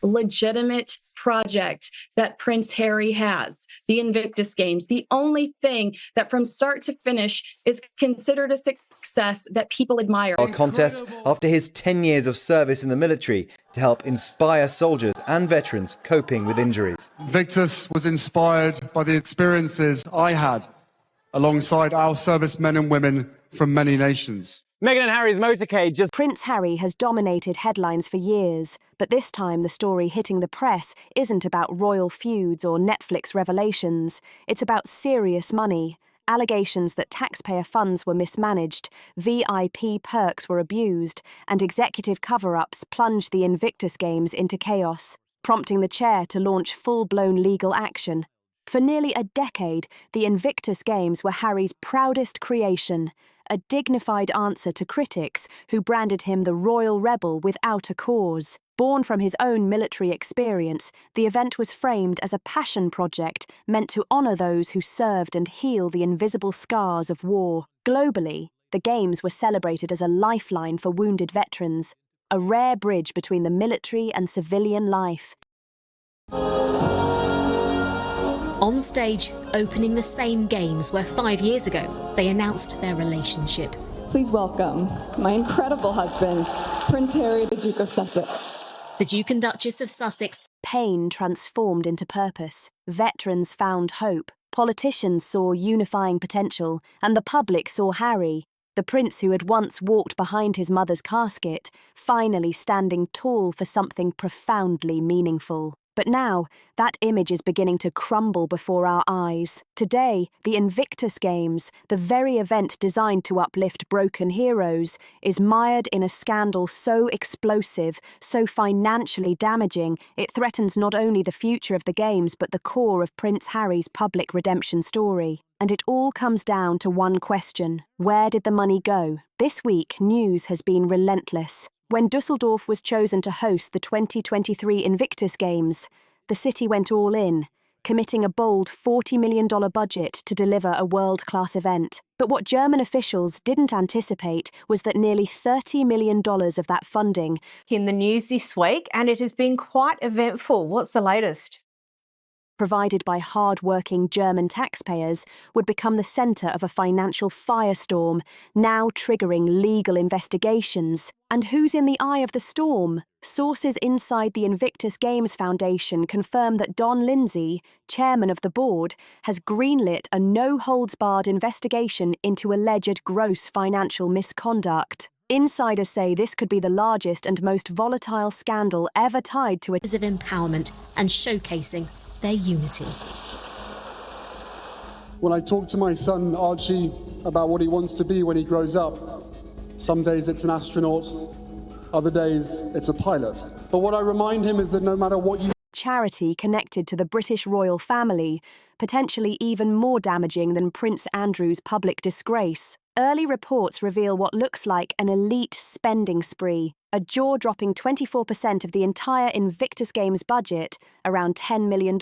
legitimate project that Prince Harry has, the Invictus Games, the only thing that from start to finish is considered a success that people admire. Our contest after his 10 years of service in the military to help inspire soldiers and veterans coping with injuries. Invictus was inspired by the experiences I had alongside our servicemen and women from many nations. Meghan and Harry's motorcade just... Prince Harry has dominated headlines for years, but this time the story hitting the press isn't about royal feuds or Netflix revelations. It's about serious money, allegations that taxpayer funds were mismanaged, VIP perks were abused, and executive cover-ups plunged the Invictus Games into chaos, prompting the chair to launch full-blown legal action. For nearly a decade, the Invictus Games were Harry's proudest creation, a dignified answer to critics who branded him the royal rebel without a cause. Born from his own military experience, the event was framed as a passion project meant to honour those who served and heal the invisible scars of war. Globally, the Games were celebrated as a lifeline for wounded veterans, a rare bridge between the military and civilian life. On stage, opening the same Games where 5 years ago they announced their relationship. Please welcome my incredible husband, Prince Harry, the Duke of Sussex. The Duke and Duchess of Sussex. Pain transformed into purpose. Veterans found hope. Politicians saw unifying potential, and the public saw Harry, the prince who had once walked behind his mother's casket, finally standing tall for something profoundly meaningful. But now, that image is beginning to crumble before our eyes. Today, the Invictus Games, the very event designed to uplift broken heroes, is mired in a scandal so explosive, so financially damaging, it threatens not only the future of the Games but the core of Prince Harry's public redemption story. And it all comes down to one question: where did the money go? This week, news has been relentless. When Dusseldorf was chosen to host the 2023 Invictus Games, the city went all in, committing a bold $40 million budget to deliver a world-class event. But what German officials didn't anticipate was that nearly $30 million of that funding... In the news this week, and it has been quite eventful. What's the latest? ...provided by hard-working German taxpayers, would become the centre of a financial firestorm, now triggering legal investigations. And who's in the eye of the storm? Sources inside the Invictus Games Foundation confirm that Don Lindsay, chairman of the board, has greenlit a no-holds-barred investigation into alleged gross financial misconduct. Insiders say this could be the largest and most volatile scandal ever tied to a... ...of empowerment and showcasing their unity. When I talk to my son Archie about what he wants to be when he grows up, some days it's an astronaut, other days it's a pilot. But what I remind him is that no matter what you... Charity connected to the British royal family, potentially even more damaging than Prince Andrew's public disgrace. Early reports reveal what looks like an elite spending spree. A jaw-dropping 24% of the entire Invictus Games budget, around $10 million,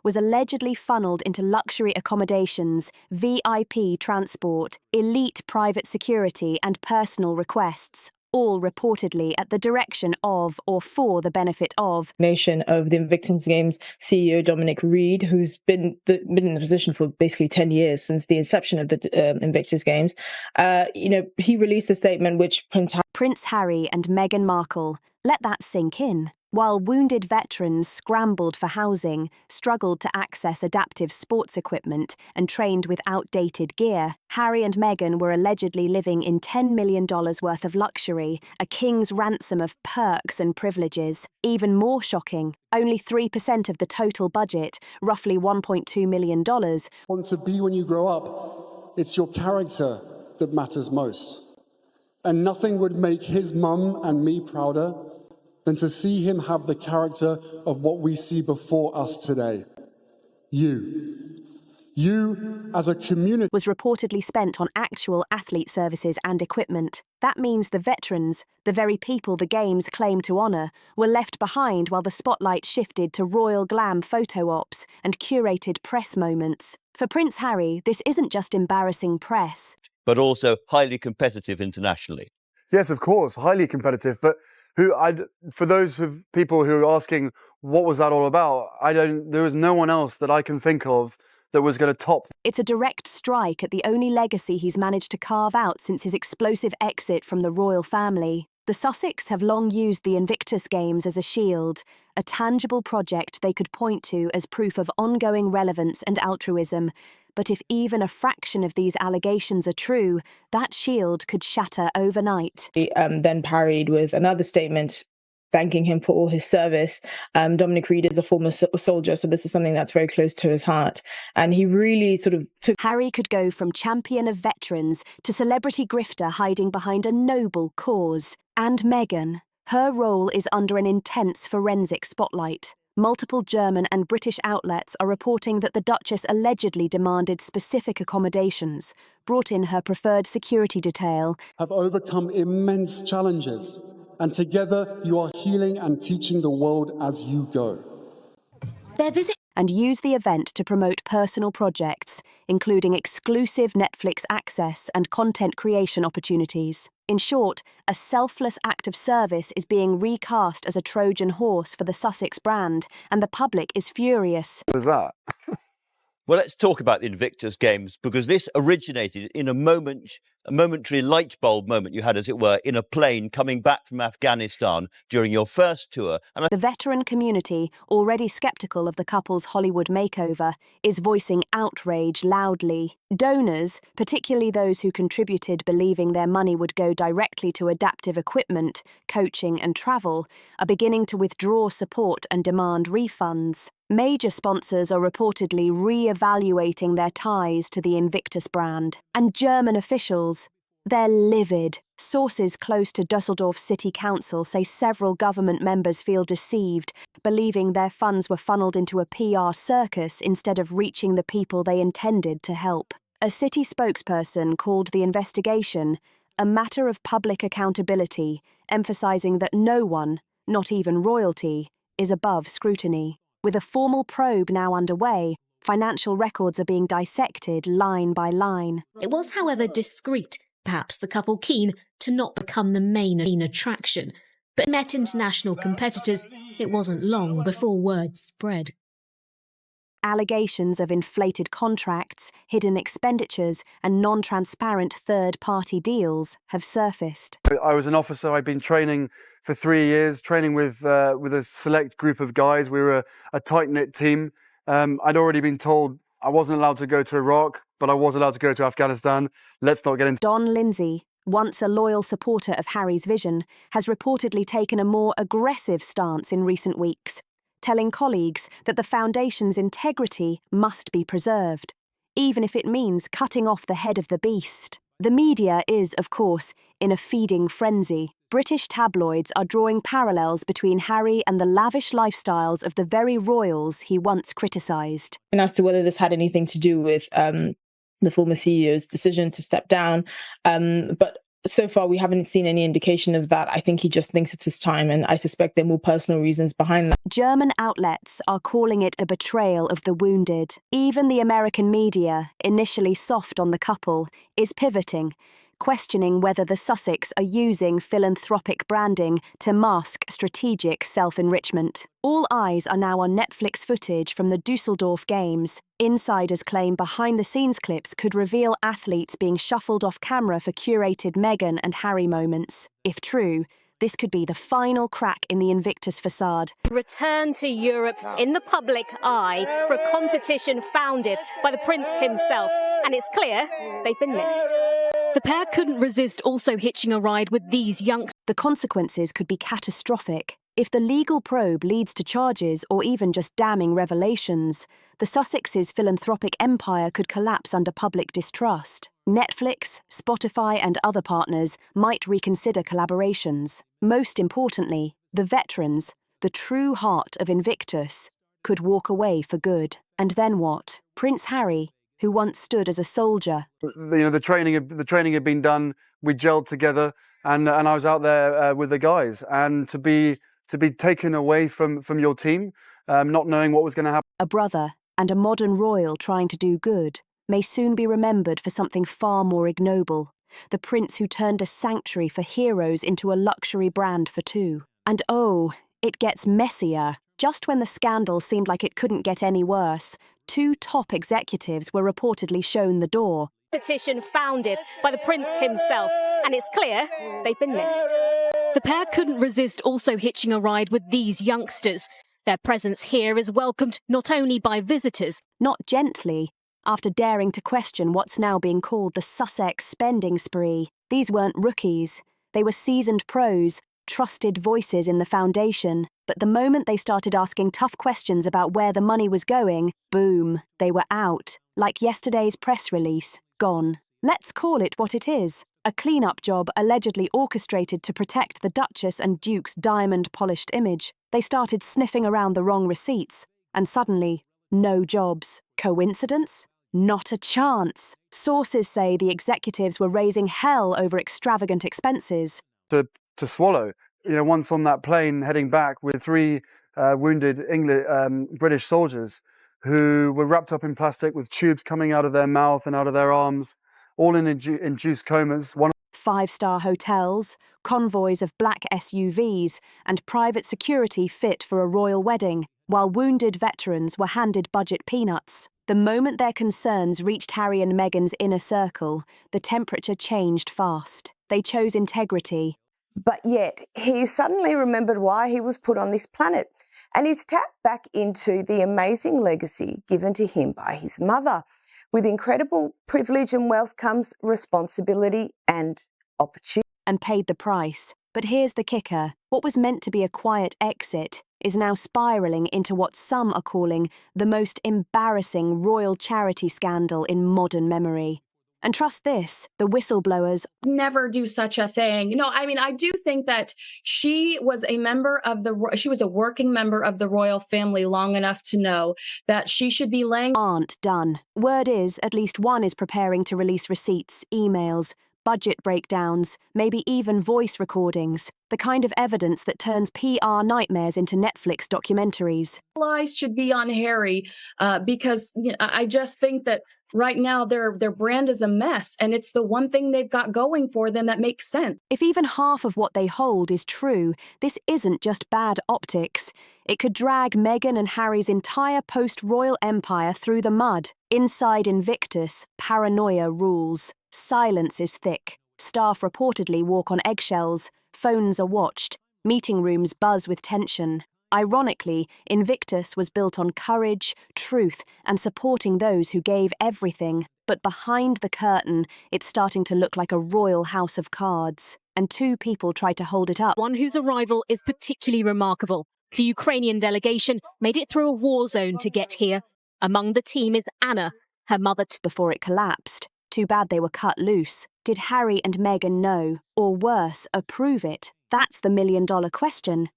was allegedly funneled into luxury accommodations, VIP transport, elite private security and personal requests, all reportedly at the direction of or for the benefit of nation of the Invictus Games CEO Dominic Reid, who's been in the position for basically 10 years since the inception of the Invictus Games. He released a statement which Prince Harry and Meghan Markle. Let that sink in. While wounded veterans scrambled for housing, struggled to access adaptive sports equipment, and trained with outdated gear, Harry and Meghan were allegedly living in $10 million worth of luxury, a king's ransom of perks and privileges. Even more shocking, only 3% of the total budget, roughly $1.2 million. Want to be when you grow up, it's your character that matters most. And nothing would make his mum and me prouder than to see him have the character of what we see before us today. You, as a community... was reportedly spent on actual athlete services and equipment. That means the veterans, the very people the Games claim to honour, were left behind while the spotlight shifted to royal glam photo ops and curated press moments. For Prince Harry, this isn't just embarrassing press, but also highly competitive internationally. Yes, of course, highly competitive. But for those of people who are asking, what was that all about? There was no one else that I can think of that was going to top. It's a direct strike at the only legacy he's managed to carve out since his explosive exit from the royal family. The Sussex have long used the Invictus Games as a shield, a tangible project they could point to as proof of ongoing relevance and altruism. But if even a fraction of these allegations are true, that shield could shatter overnight. He then parried with another statement thanking him for all his service. Dominic Reid is a former soldier, so this is something that's very close to his heart. And he really sort of took... Harry could go from champion of veterans to celebrity grifter hiding behind a noble cause. And Meghan, her role is under an intense forensic spotlight. Multiple German and British outlets are reporting that the Duchess allegedly demanded specific accommodations, brought in her preferred security detail, Have overcome immense challenges, and together you are healing and teaching the world as you go. Their visit and use the event to promote personal projects, including exclusive Netflix access and content creation opportunities. In short, a selfless act of service is being recast as a Trojan horse for the Sussex brand, and the public is furious. What is that? Well, let's talk about the Invictus Games, because this originated in a momentary light bulb moment you had, as it were, in a plane coming back from Afghanistan during your first tour. And the veteran community, already sceptical of the couple's Hollywood makeover, is voicing outrage loudly. Donors, particularly those who contributed believing their money would go directly to adaptive equipment, coaching and travel, are beginning to withdraw support and demand refunds. Major sponsors are reportedly re-evaluating their ties to the Invictus brand. And German officials, they're livid. Sources close to Dusseldorf City Council say several government members feel deceived, believing their funds were funneled into a PR circus instead of reaching the people they intended to help. A city spokesperson called the investigation a matter of public accountability, emphasising that no one, not even royalty, is above scrutiny. With a formal probe now underway, financial records are being dissected line by line. It was, however, discreet, perhaps the couple keen to not become the main attraction. But met international competitors, it wasn't long before word spread. Allegations of inflated contracts, hidden expenditures, and non-transparent third-party deals have surfaced. I was an officer. I'd been training for 3 years, training with a select group of guys. We were a tight-knit team. I'd already been told I wasn't allowed to go to Iraq, but I was allowed to go to Afghanistan. Let's not get into... Don Lindsay, once a loyal supporter of Harry's vision, has reportedly taken a more aggressive stance in recent weeks, telling colleagues that the foundation's integrity must be preserved, even if it means cutting off the head of the beast. The media is, of course, in a feeding frenzy. British tabloids are drawing parallels between Harry and the lavish lifestyles of the very royals he once criticised. And as to whether this had anything to do with the former CEO's decision to step down, but so far we haven't seen any indication of that. I think he just thinks it's his time, and I suspect there are more personal reasons behind that. German outlets are calling it a betrayal of the wounded. Even the American media, initially soft on the couple, is pivoting, questioning whether the Sussex are using philanthropic branding to mask strategic self-enrichment. All eyes are now on Netflix footage from the Dusseldorf Games. Insiders claim behind-the-scenes clips could reveal athletes being shuffled off camera for curated Meghan and Harry moments. If true, this could be the final crack in the Invictus facade. Return to Europe in the public eye for a competition founded by the Prince himself. And it's clear they've been missed. The pair couldn't resist also hitching a ride with these youngsters. The consequences could be catastrophic. If the legal probe leads to charges or even just damning revelations, the Sussex's philanthropic empire could collapse under public distrust. Netflix, Spotify, and other partners might reconsider collaborations. Most importantly, the veterans, the true heart of Invictus, could walk away for good. And then what? Prince Harry, who once stood as a soldier. The training had been done. We gelled together, and I was out there with the guys. And to be taken away from your team, not knowing what was going to happen. A brother and a modern royal trying to do good may soon be remembered for something far more ignoble. the prince who turned a sanctuary for heroes into a luxury brand for two. And oh, it gets messier. Just when the scandal seemed like it couldn't get any worse, two top executives were reportedly shown the door. Petition founded by the prince himself, and it's clear they've been missed. The pair couldn't resist also hitching a ride with these youngsters. Their presence here is welcomed not only by visitors, not gently, after daring to question what's now being called the Sussex spending spree. These weren't rookies. They were seasoned pros, trusted voices in the foundation. But the moment they started asking tough questions about where the money was going, boom, they were out. Like yesterday's press release, gone. Let's call it what it is. A clean-up job allegedly orchestrated to protect the Duchess and Duke's diamond-polished image. They started sniffing around the wrong receipts, and suddenly, no jobs. Coincidence? Not a chance. Sources say the executives were raising hell over extravagant expenses. To swallow. Once on that plane heading back with three wounded British soldiers who were wrapped up in plastic with tubes coming out of their mouth and out of their arms, all in induced comas. Five-star hotels, convoys of black SUVs, and private security fit for a royal wedding, while wounded veterans were handed budget peanuts. The moment their concerns reached Harry and Meghan's inner circle, the temperature changed fast. They chose integrity. But yet, he suddenly remembered why he was put on this planet, and he's tapped back into the amazing legacy given to him by his mother. With incredible privilege and wealth comes responsibility and opportunity. And paid the price. But here's the kicker. What was meant to be a quiet exit is now spiralling into what some are calling the most embarrassing royal charity scandal in modern memory. And trust this, the whistleblowers never do such a thing. I do think that she was a working member of the royal family long enough to know that she should be aren't done. Word is, at least one is preparing to release receipts, emails, budget breakdowns, maybe even voice recordings, the kind of evidence that turns PR nightmares into Netflix documentaries. Eyes should be on Harry because I just think that right now their brand is a mess, and it's the one thing they've got going for them that makes sense. If even half of what they hold is true, this isn't just bad optics. It could drag Meghan and Harry's entire post-royal empire through the mud. Inside Invictus, paranoia rules. Silence is thick. Staff reportedly walk on eggshells. Phones are watched. Meeting rooms buzz with tension. Ironically, Invictus was built on courage, truth, and supporting those who gave everything. But behind the curtain, it's starting to look like a royal house of cards. And two people tried to hold it up. One whose arrival is particularly remarkable. The Ukrainian delegation made it through a war zone to get here. Among the team is Anna, her mother. Before it collapsed. Too bad they were cut loose. Did Harry and Meghan know, or worse, approve it? That's the million-dollar question.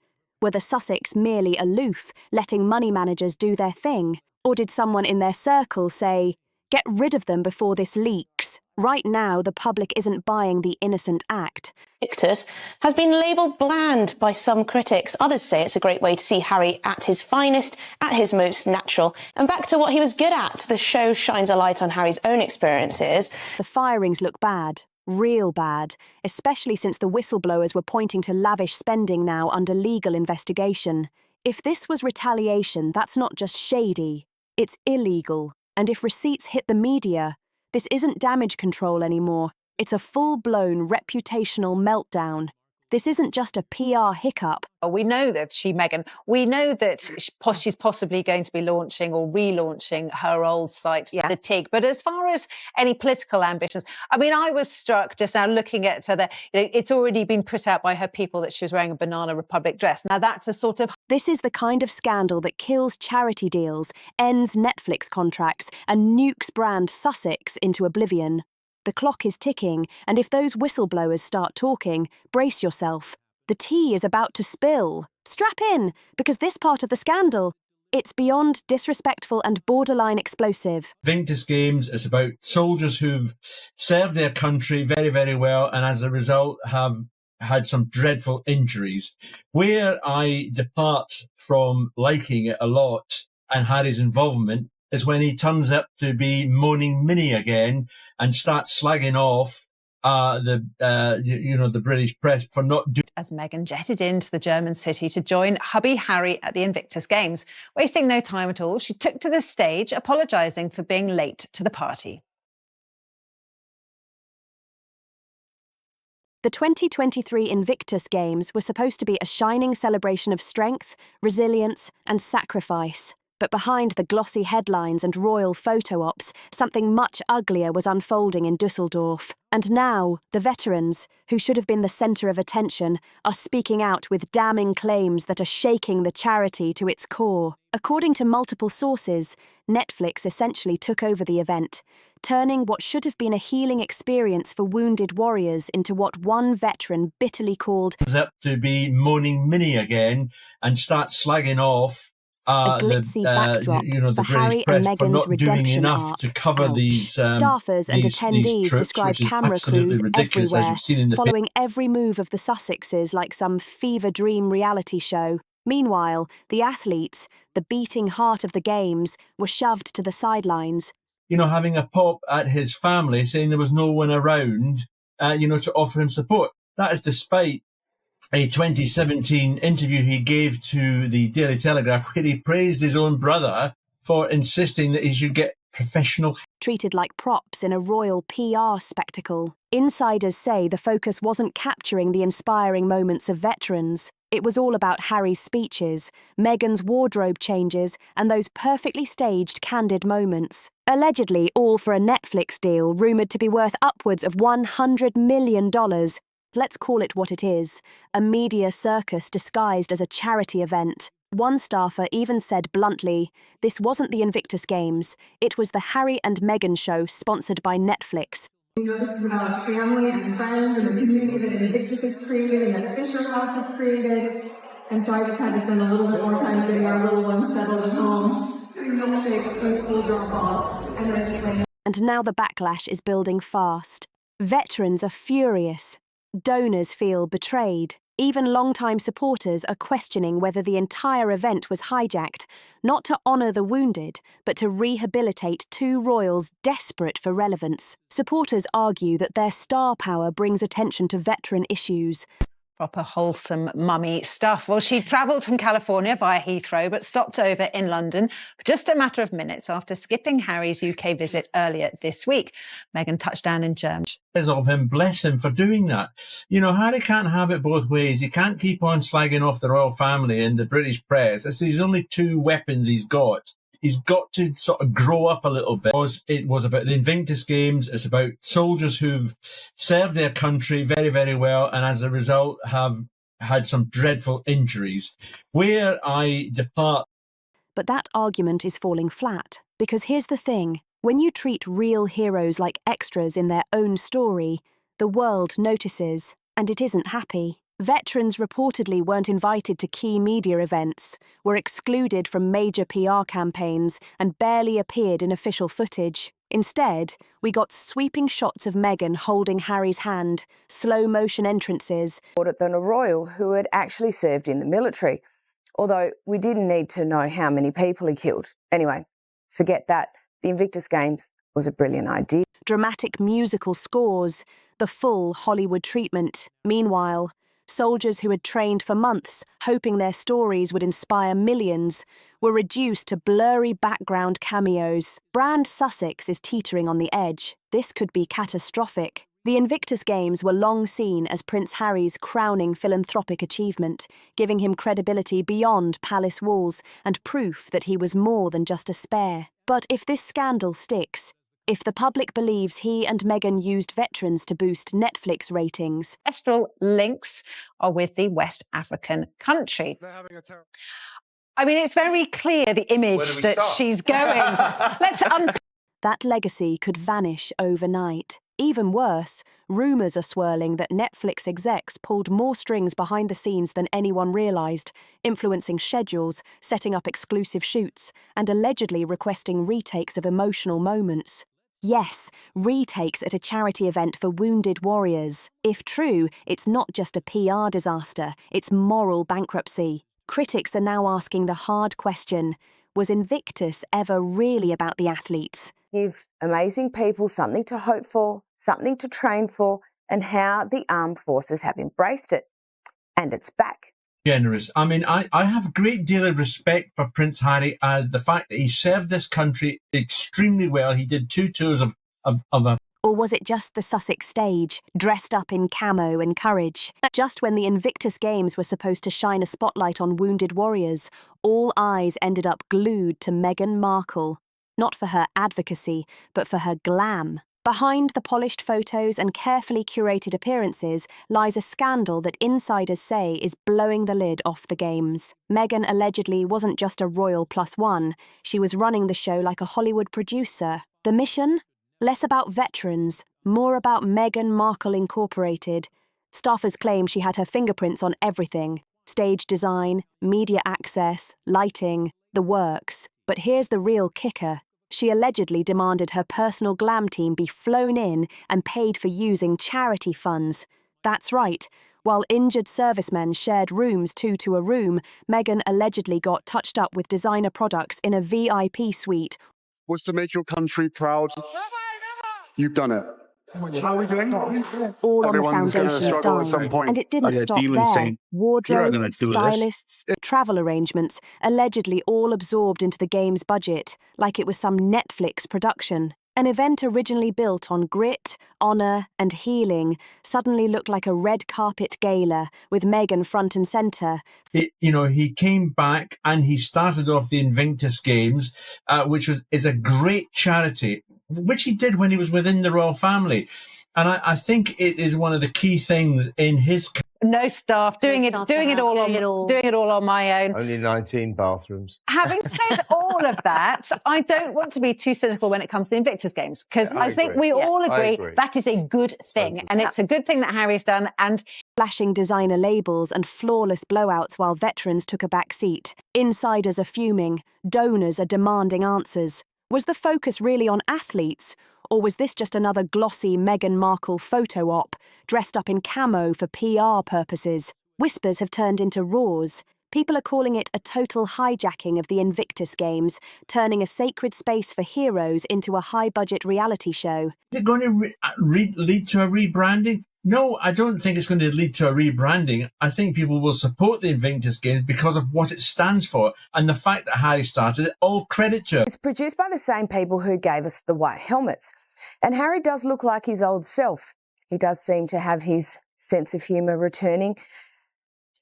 Were the Sussex merely aloof, letting money managers do their thing? Or did someone in their circle say, get rid of them before this leaks? Right now, the public isn't buying the innocent act. Invictus has been labelled bland by some critics. Others say it's a great way to see Harry at his finest, at his most natural. And back to what he was good at, the show shines a light on Harry's own experiences. The firings look bad. Real bad, especially since the whistleblowers were pointing to lavish spending now under legal investigation. If this was retaliation, that's not just shady, it's illegal. And if receipts hit the media, this isn't damage control anymore. It's a full-blown reputational meltdown. This isn't just a PR hiccup. We know that Meghan, we know that she's possibly going to be launching or relaunching her old site, The TIG. But as far as any political ambitions, I was struck just now looking at her. It's already been put out by her people that she was wearing a Banana Republic dress. Now that's a sort of... This is the kind of scandal that kills charity deals, ends Netflix contracts, and nukes brand Sussex into oblivion. The clock is ticking, and if those whistleblowers start talking, brace yourself. The tea is about to spill. Strap in, because this part of the scandal, it's beyond disrespectful and borderline explosive. Invictus Games is about soldiers who've served their country very, very well, and as a result have had some dreadful injuries. Where I depart from liking it a lot and Harry's involvement is when he turns up to be moaning Minnie again and starts slagging off the British press for not doing. As Meghan jetted into the German city to join hubby Harry at the Invictus Games. Wasting no time at all, she took to the stage, apologising for being late to the party. The 2023 Invictus Games were supposed to be a shining celebration of strength, resilience, and sacrifice. But behind the glossy headlines and royal photo ops, something much uglier was unfolding in Dusseldorf. And now, the veterans, who should have been the centre of attention, are speaking out with damning claims that are shaking the charity to its core. According to multiple sources, Netflix essentially took over the event, turning what should have been a healing experience for wounded warriors into what one veteran bitterly called up to be moaning Minnie again and start slagging off a glitzy backdrop the for Harry British press and for Meghan's not doing redemption enough arc. to cover Ouch. these Staffers and these attendees troops, describe which is camera absolutely crews ridiculous, everywhere, as you've seen in the following every move of the Sussexes like some fever dream reality show. Meanwhile, the athletes, the beating heart of the games, were shoved to the sidelines. Having a pop at his family, saying there was no one around, to offer him support. That is despite a 2017 interview he gave to the Daily Telegraph where he praised his own brother for insisting that he should get professional. Treated like props in a royal PR spectacle. Insiders say the focus wasn't capturing the inspiring moments of veterans. It was all about Harry's speeches, Meghan's wardrobe changes, and those perfectly staged candid moments. Allegedly all for a Netflix deal rumoured to be worth upwards of $100 million. Let's call it what it is, a media circus disguised as a charity event. One staffer even said bluntly, this wasn't the Invictus Games, it was the Harry and Meghan show sponsored by Netflix. This is about family and friends and the community that Invictus has created and that Fisher House has created. And so I just had to spend a little bit more time getting our little ones settled at home, getting milkshakes for school drop off, and then just like... And now the backlash is building fast. Veterans are furious. Donors feel betrayed. Even long-time supporters are questioning whether the entire event was hijacked, not to honour the wounded, but to rehabilitate two royals desperate for relevance. Supporters argue that their star power brings attention to veteran issues. Proper wholesome mummy stuff. Well, she travelled from California via Heathrow, but stopped over in London for just a matter of minutes after skipping Harry's UK visit earlier this week. Meghan touched down in Germany. Of him, bless him for doing that. Harry can't have it both ways. He can't keep on slagging off the royal family and the British press. There's only two weapons he's got. He's got to sort of grow up a little bit. It was about the Invictus Games. It's about soldiers who've served their country very, very well and as a result have had some dreadful injuries. Where I depart. But that argument is falling flat, because here's the thing. When you treat real heroes like extras in their own story, the world notices, and it isn't happy. Veterans reportedly weren't invited to key media events, were excluded from major PR campaigns, and barely appeared in official footage. Instead, we got sweeping shots of Meghan holding Harry's hand, slow-motion entrances. Than a royal who had actually served in the military, although we didn't need to know how many people he killed. Anyway, forget that. The Invictus Games was a brilliant idea. Dramatic musical scores, the full Hollywood treatment. Meanwhile, soldiers who had trained for months, hoping their stories would inspire millions, were reduced to blurry background cameos. Brand Sussex is teetering on the edge. This could be catastrophic. The Invictus Games were long seen as Prince Harry's crowning philanthropic achievement, giving him credibility beyond palace walls and proof that he was more than just a spare. But if this scandal sticks, if the public believes he and Meghan used veterans to boost Netflix ratings, ancestral links are with the West African country. I mean, it's very clear the image that she's going. That legacy could vanish overnight. Even worse, rumours are swirling that Netflix execs pulled more strings behind the scenes than anyone realised, influencing schedules, setting up exclusive shoots, and allegedly requesting retakes of emotional moments. Yes, retakes at a charity event for wounded warriors. If true, it's not just a PR disaster, it's moral bankruptcy. Critics are now asking the hard question, was Invictus ever really about the athletes? Give amazing people something to hope for, something to train for, and how the armed forces have embraced it. And it's back. Generous. I mean, I have a great deal of respect for Prince Harry as the fact that he served this country extremely well. He did 2 tours of a... Or was it just the Sussex stage, dressed up in camo and courage? Just when the Invictus Games were supposed to shine a spotlight on wounded warriors, all eyes ended up glued to Meghan Markle. Not for her advocacy, but for her glam. Behind the polished photos and carefully curated appearances lies a scandal that insiders say is blowing the lid off the Games. Meghan allegedly wasn't just a royal +1, she was running the show like a Hollywood producer. The mission? Less about veterans, more about Meghan Markle Incorporated. Staffers claim she had her fingerprints on everything: stage design, media access, lighting, the works. But here's the real kicker. She allegedly demanded her personal glam team be flown in and paid for using charity funds. That's right. While injured servicemen shared rooms 2 to a room, Meghan allegedly got touched up with designer products in a VIP suite. Was to make your country proud. You've done it. How are we doing? All Everyone's on going the to struggle foundation's at some dime. point. And it didn't stop there. Wardrobe, stylists, travel arrangements, allegedly all absorbed into the Games budget, like it was some Netflix production. An event originally built on grit, honour and healing suddenly looked like a red carpet gala with Meghan front and centre. He came back and he started off the Invictus Games, which is a great charity, which he did when he was within the royal family. And I think it is one of the key things in his... No staff, doing it all on my own. Only 19 bathrooms. Having said all of that, I don't want to be too cynical when it comes to the Invictus Games, because I think we all agree that is a good thing. And it's a good thing that Harry's done. And flashing designer labels and flawless blowouts while veterans took a back seat. Insiders are fuming. Donors are demanding answers. Was the focus really on athletes? Or was this just another glossy Meghan Markle photo op, dressed up in camo for PR purposes? Whispers have turned into roars. People are calling it a total hijacking of the Invictus Games, turning a sacred space for heroes into a high-budget reality show. Is it going to lead to a rebranding? No, I don't think it's going to lead to a rebranding. I think people will support the Invictus Games because of what it stands for and the fact that Harry started it. All credit to it. It's produced by the same people who gave us the white helmets. And Harry does look like his old self. He does seem to have his sense of humour returning.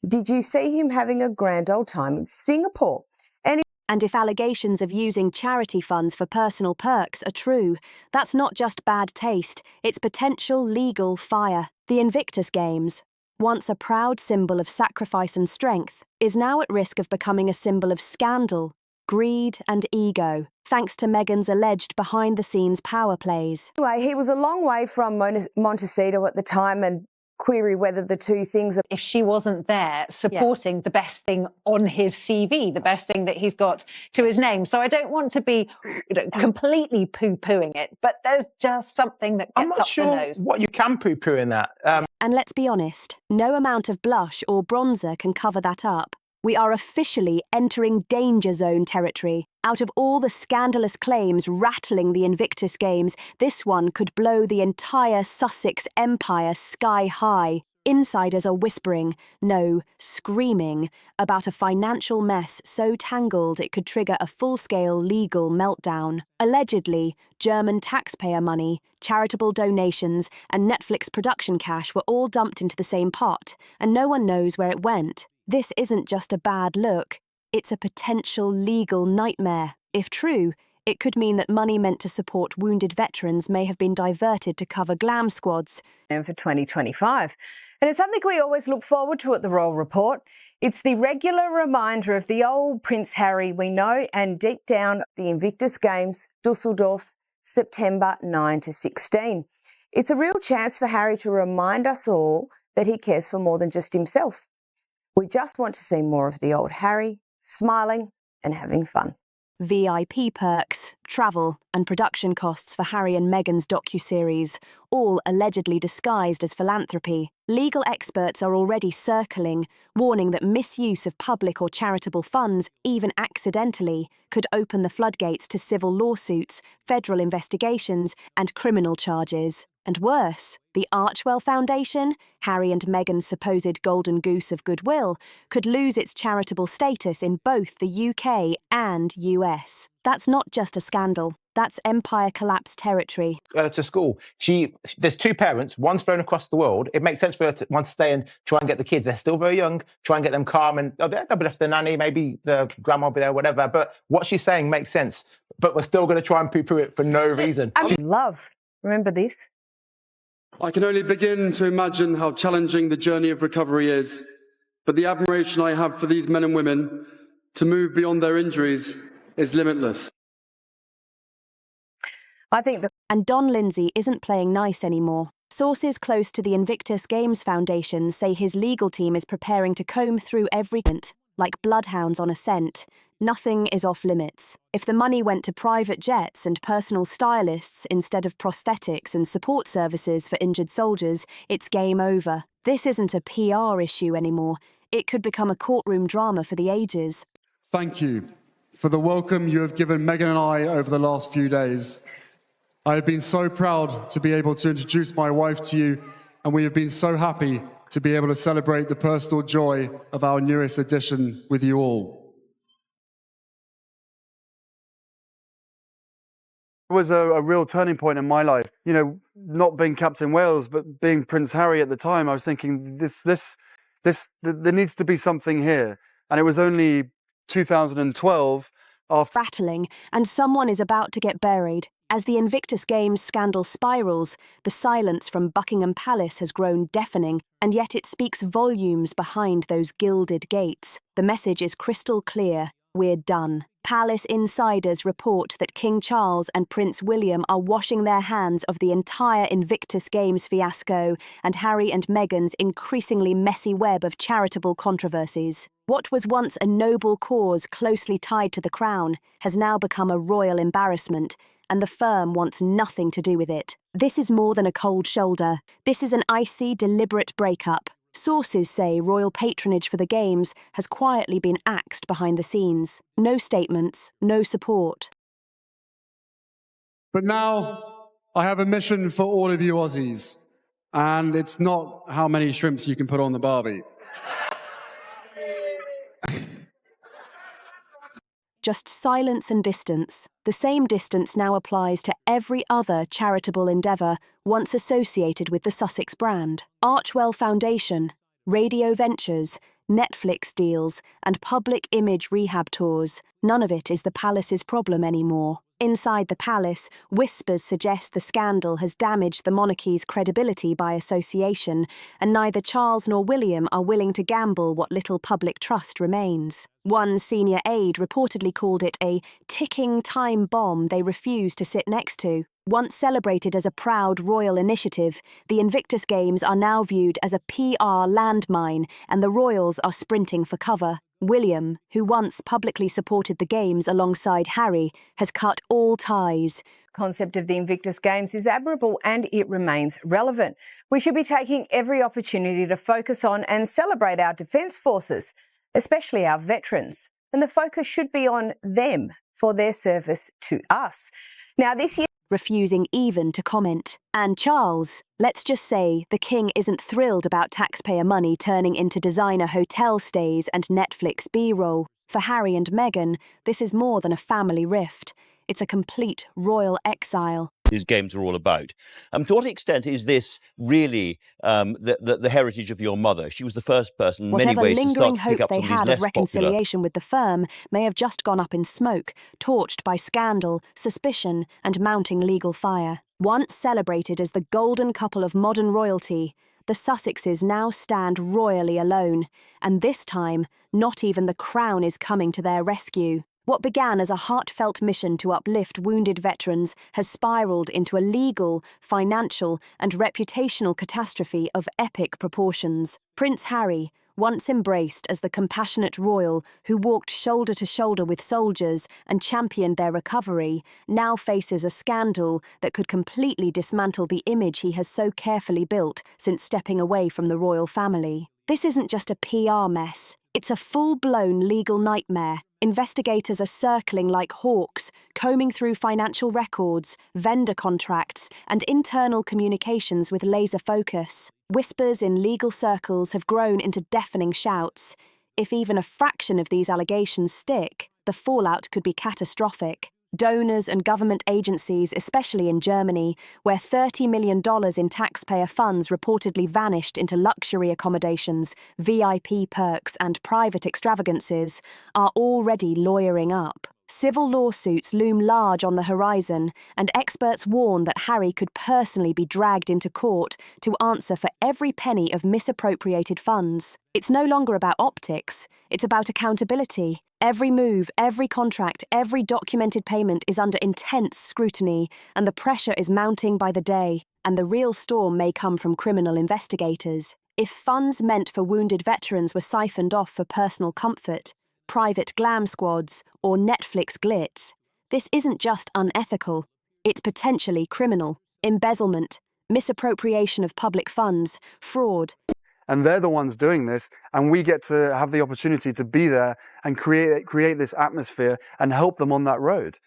Did you see him having a grand old time in Singapore? And if allegations of using charity funds for personal perks are true, that's not just bad taste, it's potential legal fire. The Invictus Games, once a proud symbol of sacrifice and strength, is now at risk of becoming a symbol of scandal, greed and ego, thanks to Meghan's alleged behind-the-scenes power plays. Anyway, he was a long way from Montecito at the time, and query whether the two things... If she wasn't there supporting the best thing on his CV, the best thing that he's got to his name. So I don't want to be completely poo-pooing it, but there's just something that gets up the nose. What you can poo-poo in that. And let's be honest, no amount of blush or bronzer can cover that up. We are officially entering danger zone territory. Out of all the scandalous claims rattling the Invictus Games, this one could blow the entire Sussex empire sky high. Insiders are whispering, no, screaming, about a financial mess so tangled it could trigger a full-scale legal meltdown. Allegedly, German taxpayer money, charitable donations, and Netflix production cash were all dumped into the same pot, and no one knows where it went. This isn't just a bad look, it's a potential legal nightmare. If true, it could mean that money meant to support wounded veterans may have been diverted to cover glam squads. And for 2025. And it's something we always look forward to at the Royal Report. It's the regular reminder of the old Prince Harry we know, and deep down, the Invictus Games, Dusseldorf, September 9 to 16. It's a real chance for Harry to remind us all that he cares for more than just himself. We just want to see more of the old Harry, smiling and having fun. VIP perks, travel and production costs for Harry and Meghan's docuseries, all allegedly disguised as philanthropy. Legal experts are already circling, warning that misuse of public or charitable funds, even accidentally, could open the floodgates to civil lawsuits, federal investigations and criminal charges. And worse, the Archewell Foundation, Harry and Meghan's supposed golden goose of goodwill, could lose its charitable status in both the UK and US. That's not just a scandal. That's empire collapse territory. To school. There's two parents, one's flown across the world. It makes sense for her to want to stay and try and get the kids. They're still very young, try and get them calm, and they'll be left the nanny, maybe the grandma will be there, whatever. But what she's saying makes sense. But we're still going to try and poo-poo it for no reason. Love. Remember this? I can only begin to imagine how challenging the journey of recovery is, but the admiration I have for these men and women to move beyond their injuries is limitless. And Don Lindsay isn't playing nice anymore. Sources close to the Invictus Games Foundation say his legal team is preparing to comb through every client, like bloodhounds on a scent. Nothing is off limits. If the money went to private jets and personal stylists instead of prosthetics and support services for injured soldiers, it's game over. This isn't a PR issue anymore. It could become a courtroom drama for the ages. Thank you for the welcome you have given Meghan and I over the last few days. I have been so proud to be able to introduce my wife to you, and we have been so happy to be able to celebrate the personal joy of our newest addition with you all. It was a real turning point in my life. You know, not being Captain Wales, but being Prince Harry at the time, I was thinking, there needs to be something here. And it was only 2012 after... Rattling, and someone is about to get buried. As the Invictus Games scandal spirals, the silence from Buckingham Palace has grown deafening, and yet it speaks volumes behind those gilded gates. The message is crystal clear. We're done. Palace insiders report that King Charles and Prince William are washing their hands of the entire Invictus Games fiasco and Harry and Meghan's increasingly messy web of charitable controversies. What was once a noble cause closely tied to the crown has now become a royal embarrassment, and the firm wants nothing to do with it. This is more than a cold shoulder. This is an icy, deliberate breakup. Sources say royal patronage for the Games has quietly been axed behind the scenes. No statements, no support. But now I have a mission for all of you Aussies, and it's not how many shrimps you can put on the barbie. Just silence and distance. The same distance now applies to every other charitable endeavour once associated with the Sussex brand. Archewell Foundation, Radio Ventures, Netflix deals, and public image rehab tours. None of it is the palace's problem anymore. Inside the palace, whispers suggest the scandal has damaged the monarchy's credibility by association, and neither Charles nor William are willing to gamble what little public trust remains. One senior aide reportedly called it a ticking time bomb they refuse to sit next to. Once celebrated as a proud royal initiative, the Invictus Games are now viewed as a PR landmine, and the royals are sprinting for cover. William, who once publicly supported the Games alongside Harry, has cut all ties. Concept of the Invictus Games is admirable and it remains relevant. We should be taking every opportunity to focus on and celebrate our Defence Forces, especially our veterans. And the focus should be on them for their service to us. Now, this year, refusing even to comment. And Charles, let's just say the king isn't thrilled about taxpayer money turning into designer hotel stays and Netflix B-roll. For Harry and Meghan, this is more than a family rift. It's a complete royal exile. These games are all about. To what extent is this really the heritage of your mother? She was the first person in many ways to start to pick up some of these less popular... Whatever lingering hope they had of reconciliation with the firm may have just gone up in smoke, torched by scandal, suspicion and mounting legal fire. Once celebrated as the golden couple of modern royalty, the Sussexes now stand royally alone, and this time, not even the crown is coming to their rescue. What began as a heartfelt mission to uplift wounded veterans has spiralled into a legal, financial, and reputational catastrophe of epic proportions. Prince Harry, once embraced as the compassionate royal who walked shoulder to shoulder with soldiers and championed their recovery, now faces a scandal that could completely dismantle the image he has so carefully built since stepping away from the royal family. This isn't just a PR mess. It's a full-blown legal nightmare. Investigators are circling like hawks, combing through financial records, vendor contracts, and internal communications with laser focus. Whispers in legal circles have grown into deafening shouts. If even a fraction of these allegations stick, the fallout could be catastrophic. Donors and government agencies, especially in Germany, where $30 million in taxpayer funds reportedly vanished into luxury accommodations, VIP perks, and private extravagances, are already lawyering up. Civil lawsuits loom large on the horizon, and experts warn that Harry could personally be dragged into court to answer for every penny of misappropriated funds. It's no longer about optics, it's about accountability. Every move, every contract, every documented payment is under intense scrutiny, and the pressure is mounting by the day. And the real storm may come from criminal investigators. If funds meant for wounded veterans were siphoned off for personal comfort, private glam squads, or Netflix glitz, this isn't just unethical, it's potentially criminal. Embezzlement, misappropriation of public funds, fraud. And they're the ones doing this, and we get to have the opportunity to be there and create this atmosphere and help them on that road.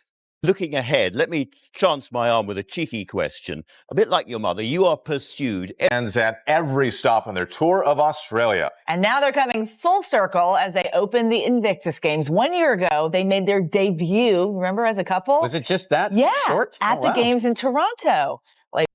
Looking ahead, let me chance my arm with a cheeky question. A bit like your mother, you are pursued. Ends at every stop on their tour of Australia. And now they're coming full circle as they open the Invictus Games. 1 year ago, they made their debut, remember, as a couple? Was it just that short? At the Games in Toronto.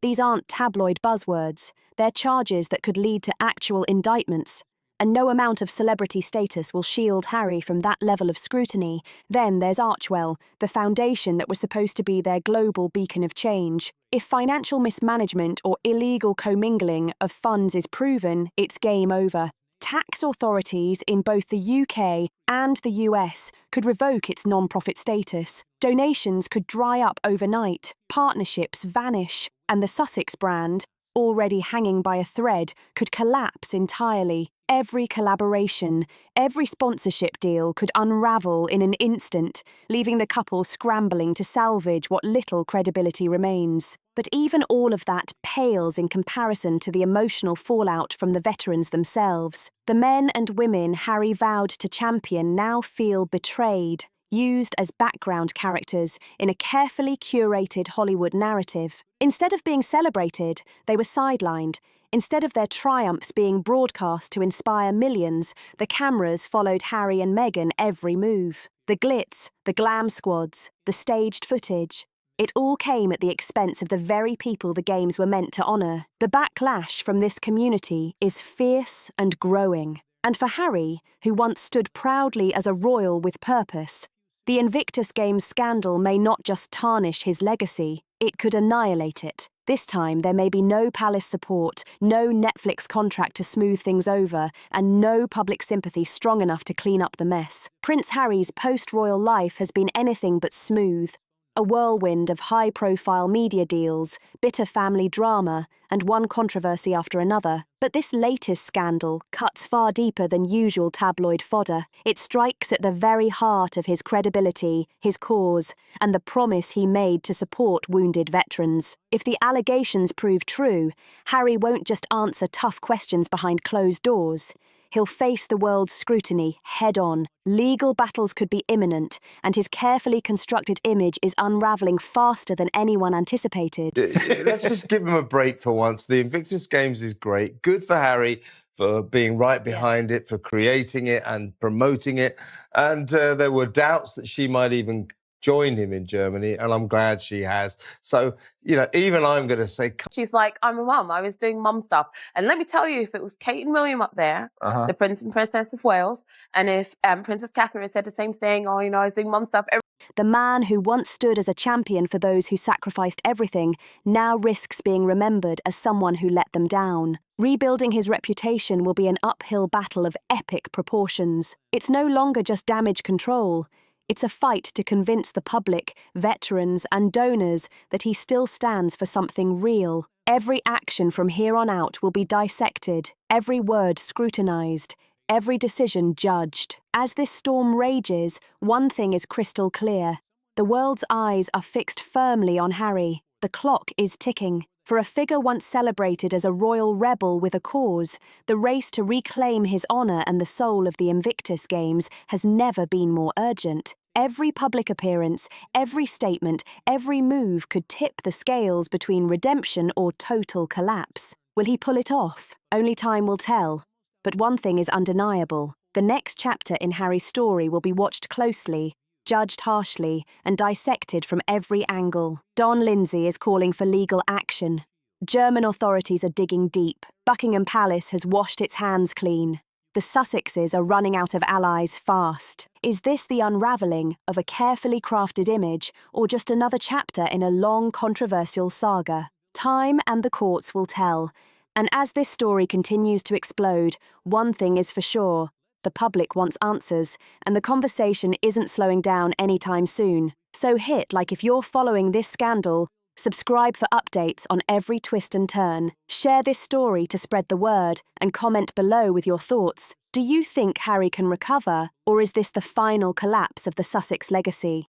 These aren't tabloid buzzwords. They're charges that could lead to actual indictments. And no amount of celebrity status will shield Harry from that level of scrutiny. Then there's Archwell, the foundation that was supposed to be their global beacon of change. If financial mismanagement or illegal commingling of funds is proven, it's game over. Tax authorities in both the UK and the US could revoke its non-profit status. Donations could dry up overnight, partnerships vanish, and the Sussex brand, already hanging by a thread, could collapse entirely. Every collaboration, every sponsorship deal could unravel in an instant, leaving the couple scrambling to salvage what little credibility remains. But even all of that pales in comparison to the emotional fallout from the veterans themselves. The men and women Harry vowed to champion now feel betrayed, used as background characters in a carefully curated Hollywood narrative. Instead of being celebrated, they were sidelined. Instead of their triumphs being broadcast to inspire millions, the cameras followed Harry and Meghan every move. The glitz, the glam squads, the staged footage. It all came at the expense of the very people the Games were meant to honour. The backlash from this community is fierce and growing. And for Harry, who once stood proudly as a royal with purpose, the Invictus Games scandal may not just tarnish his legacy, it could annihilate it. This time, there may be no palace support, no Netflix contract to smooth things over, and no public sympathy strong enough to clean up the mess. Prince Harry's post-royal life has been anything but smooth. A whirlwind of high-profile media deals, bitter family drama, and one controversy after another. But this latest scandal cuts far deeper than usual tabloid fodder. It strikes at the very heart of his credibility, his cause, and the promise he made to support wounded veterans. If the allegations prove true, Harry won't just answer tough questions behind closed doors. He'll face the world's scrutiny head-on. Legal battles could be imminent, and his carefully constructed image is unravelling faster than anyone anticipated. Let's just give him a break for once. The Invictus Games is great. Good for Harry for being right behind it, for creating it and promoting it. And there were doubts that she might even join him in Germany, and I'm glad she has. So, you know, even I'm going to say... She's like, I'm a mum. I was doing mum stuff. And let me tell you, if it was Kate and William up there, the Prince and Princess of Wales, and if Princess Catherine had said the same thing, oh, you know, I was doing mum stuff... The man who once stood as a champion for those who sacrificed everything now risks being remembered as someone who let them down. Rebuilding his reputation will be an uphill battle of epic proportions. It's no longer just damage control. It's a fight to convince the public, veterans, and donors that he still stands for something real. Every action from here on out will be dissected, every word scrutinised, every decision judged. As this storm rages, one thing is crystal clear. The world's eyes are fixed firmly on Harry. The clock is ticking. For a figure once celebrated as a royal rebel with a cause, the race to reclaim his honour and the soul of the Invictus Games has never been more urgent. Every public appearance, every statement, every move could tip the scales between redemption or total collapse. Will he pull it off? Only time will tell. But one thing is undeniable. The next chapter in Harry's story will be watched closely, judged harshly, and dissected from every angle. Don Lindsay is calling for legal action. German authorities are digging deep. Buckingham Palace has washed its hands clean. The Sussexes are running out of allies fast. Is this the unravelling of a carefully crafted image, or just another chapter in a long, controversial saga? Time and the courts will tell. And as this story continues to explode, one thing is for sure. The public wants answers, and the conversation isn't slowing down anytime soon. So hit like if you're following this scandal, subscribe for updates on every twist and turn, share this story to spread the word, and comment below with your thoughts. Do you think Harry can recover, or is this the final collapse of the Sussex legacy?